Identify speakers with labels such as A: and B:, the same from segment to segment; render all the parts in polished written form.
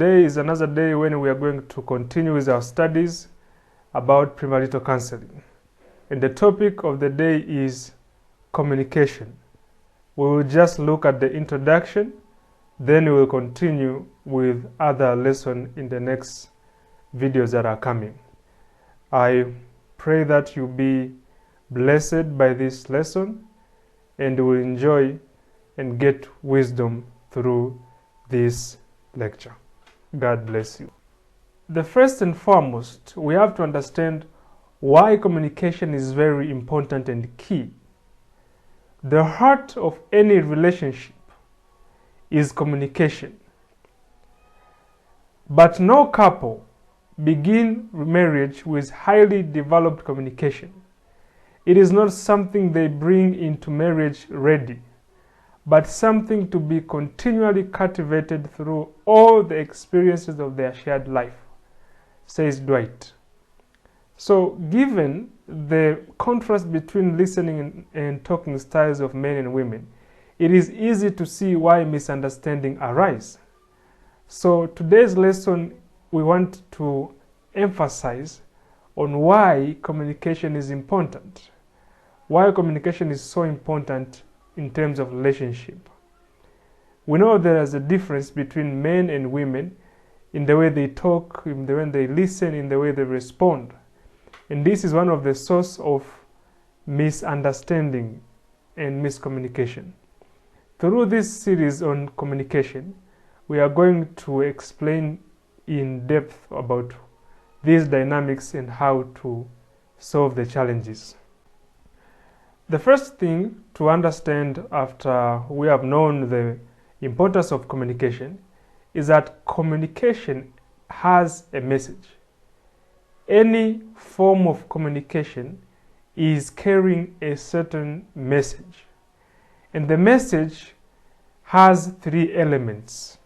A: Today is another day when we are going to continue with our studies about premarital counseling. And the topic of the day is communication. We will just look at the introduction, then we will continue with other lessons in the next videos that are coming. I pray that you be blessed by this lesson and will enjoy and get wisdom through this lecture. God bless you. The first and foremost, we have to understand why communication is very important and key. The heart of any relationship is communication. But no couple begin marriage with highly developed communication. It is not something they bring into marriage ready, but something to be continually cultivated through all the experiences of their shared life, says Dwight. So, given the contrast between listening and talking styles of men and women, it is easy to see why misunderstanding arise. So, today's lesson, we want to emphasize on why communication is important. Why communication is so important in terms of relationship. We know there is a difference between men and women in the way they talk, in the way they listen, in the way they respond. And this is one of the source of misunderstanding and miscommunication. Through this series on communication, we are going to explain in depth about these dynamics and how to solve the challenges. The first thing to understand after we have known the importance of communication is that communication has a message. Any form of communication is carrying a certain message. And the message has three elements.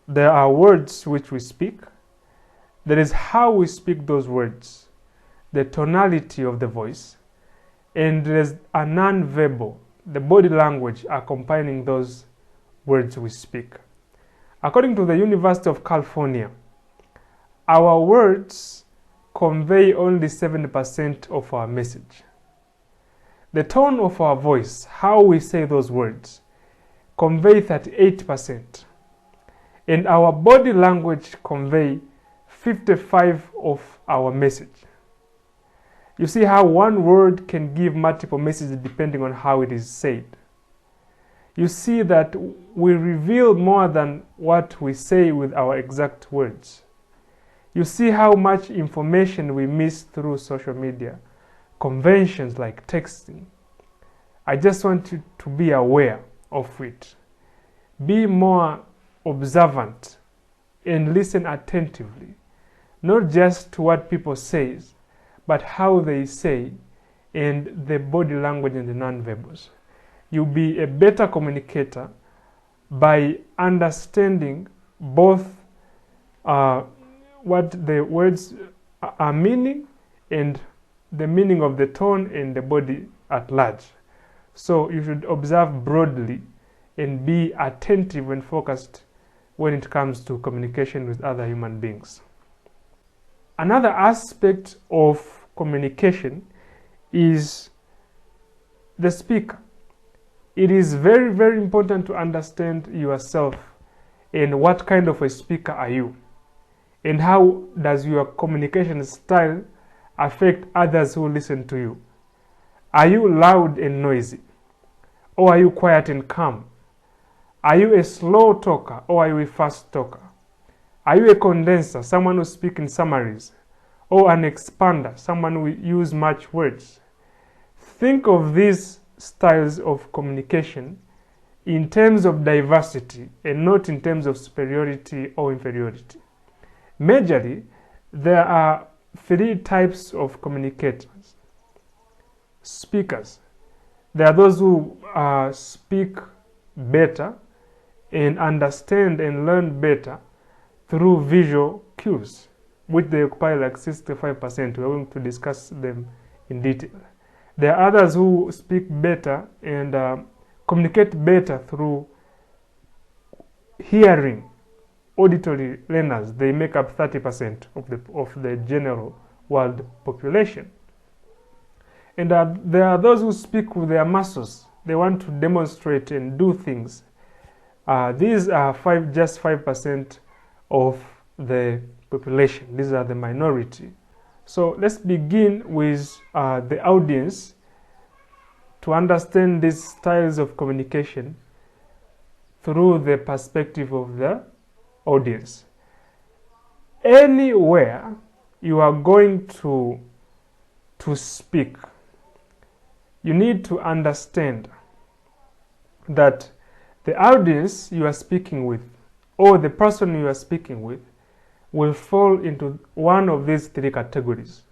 A: There are words which we speak. There is how we speak those words, the tonality of the voice, and there is a non-verbal, the body language accompanying those words we speak. According to the University of California, our words convey only 70% of our message. The tone of our voice, how we say those words, convey 38%. And our body language convey 55% of our message. You see how one word can give multiple messages depending on how it is said. You see that we reveal more than what we say with our exact words. You see how much information we miss through social media, conventions like texting. I just want you to be aware of it. Be more observant and listen attentively, not just to what people say, but how they say and the body language and the non-verbals. You'll be a better communicator by understanding both what the words are meaning and the meaning of the tone and the body at large. So you should observe broadly and be attentive and focused when it comes to communication with other human beings. Another aspect of communication is the speaker. It is very, very important to understand yourself and what kind of a speaker are you, and how does your communication style affect others who listen to you. Are you loud and noisy, or are you quiet and calm? Are you a slow talker, or are you a fast talker? Are you a condenser, someone who speaks in summaries, or an expander, someone who uses much words? Think of these styles of communication in terms of diversity and not in terms of superiority or inferiority. Majorly, there are three types of communicators. Speakers. There are those who speak better and understand and learn better through visual cues, which they occupy like 65%. We're going to discuss them in detail. There are others who speak better and communicate better through hearing auditory learners, they make up 30% of the general world population. And there are those who speak with their muscles. They want to demonstrate and do things. These are just 5% of the population. These are the minority. So let's begin with the audience to understand these styles of communication through the perspective of the audience. Anywhere you are going to speak, you need to understand that the audience you are speaking with, or the person you are speaking with, will fall into one of these three categories.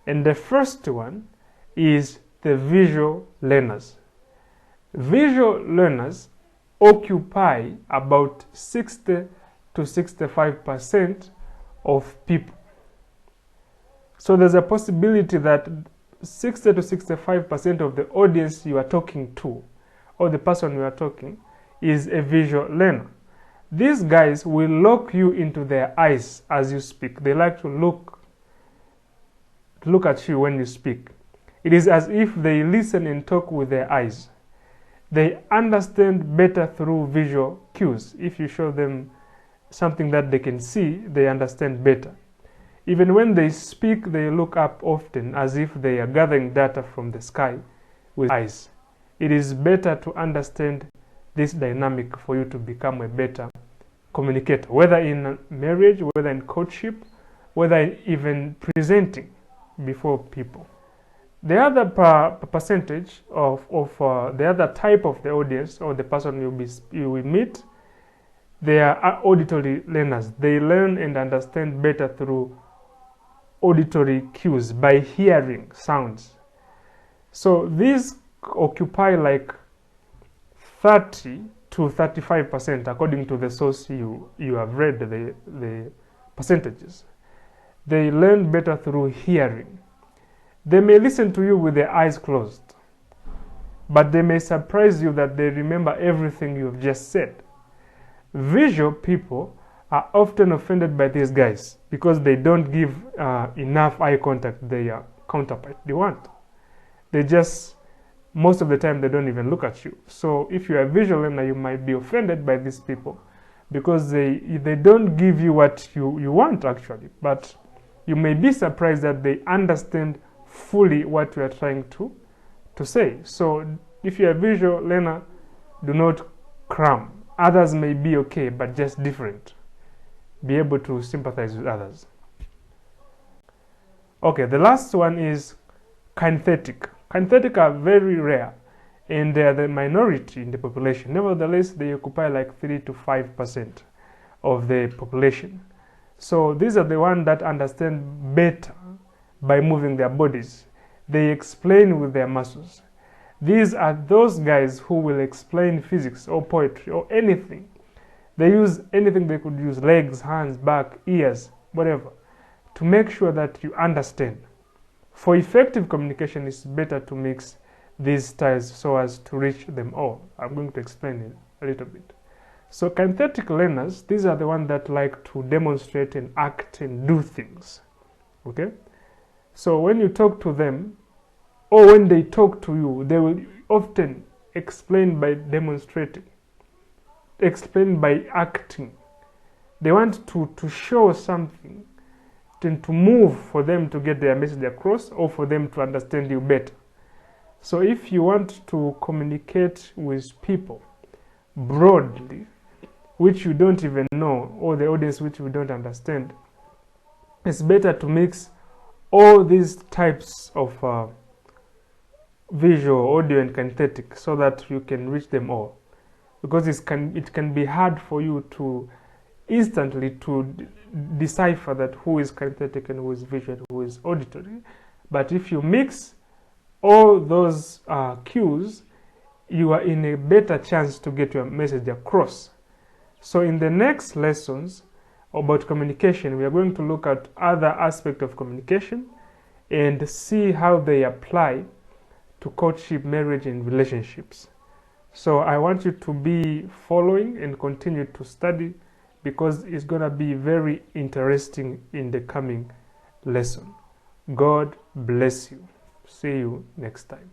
A: And the first one is the visual learners. Visual learners occupy about 60 to 65% of people. So there's a possibility that 60 to 65% of the audience you are talking to, or the person you are talking, is a visual learner. These guys will lock you into their eyes as you speak. They like to look at you when you speak. It is as if they listen and talk with their eyes. They understand better through visual cues. If you show them something that they can see, they understand better. Even when they speak, they look up often as if they are gathering data from the sky with eyes. It is better to understand this dynamic for you to become a better communicator, whether in marriage, whether in courtship, whether even presenting before people. The other percentage of the other type of the audience or the person you will meet, they are auditory learners. They learn and understand better through auditory cues, by hearing sounds. So these occupy like 30 to 35% according to the source you have read the percentages. They learn better through hearing. They may listen to you with their eyes closed, but they may surprise you that they remember everything you've just said. Visual people are often offended by these guys because they don't give enough eye contact their counterpart they want. They just, most of the time, they don't even look at you. So if you're a visual learner, you might be offended by these people because they don't give you what you want actually, but you may be surprised that they understand fully what you are trying to say. So if you're a visual learner, do not cram. Others may be okay, but just different. Be able to sympathize with others. Okay, the last one is kinesthetic. Kinesthetic are very rare, and they are the minority in the population. Nevertheless, they occupy like 3 to 5% of the population. So these are the ones that understand better by moving their bodies. They explain with their muscles. These are those guys who will explain physics or poetry or anything. They use anything they could use, legs, hands, back, ears, whatever, to make sure that you understand. For effective communication, it's better to mix these styles so as to reach them all. I'm going to explain it a little bit. So kinesthetic learners, these are the ones that like to demonstrate and act and do things. Okay? So when you talk to them, or when they talk to you, they will often explain by demonstrating, explain by acting. They want to show something, to move for them to get their message across or for them to understand you better. So if you want to communicate with people broadly, which you don't even know, or the audience which you don't understand, it's better to mix all these types of visual, audio, and kinesthetic so that you can reach them all. Because it can be hard for you to instantly to decipher that who is kinesthetic and who is visual, who is auditory. But if you mix all those cues, you are in a better chance to get your message across. So in the next lessons about communication, we are going to look at other aspects of communication and see how they apply to courtship, marriage, and relationships. So I want you to be following and continue to study because it's going to be very interesting in the coming lesson. God bless you. See you next time.